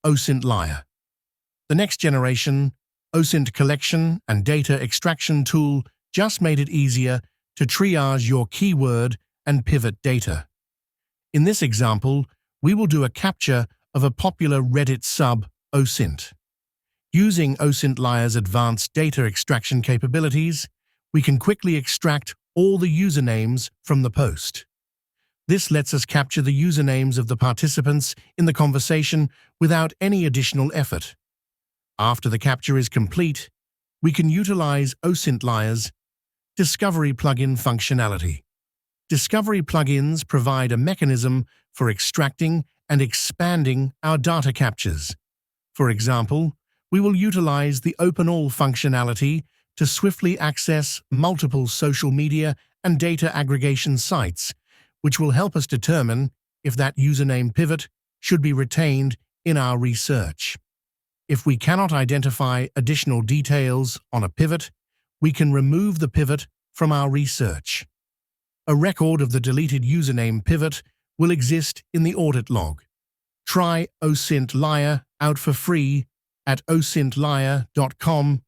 OSINT LIAR. The next generation OSINT collection and data extraction tool just made it easier to triage your keyword and pivot data. In this example, we will do a capture of a popular Reddit sub, OSINT. Using OSINT LIAR's advanced data extraction capabilities, we can quickly extract all the usernames from the post. This lets us capture the usernames of the participants in the conversation without any additional effort. After the capture is complete, we can utilize OSINT LIAR's Discovery plugin functionality. Discovery plugins provide a mechanism for extracting and expanding our data captures. For example, we will utilize the Open All functionality to swiftly access multiple social media and data aggregation sites, which will help us determine if that username pivot should be retained in our research. If we cannot identify additional details on a pivot, we can remove the pivot from our research. A record of the deleted username pivot will exist in the audit log. Try OSINT LIAR out for free at osintliar.com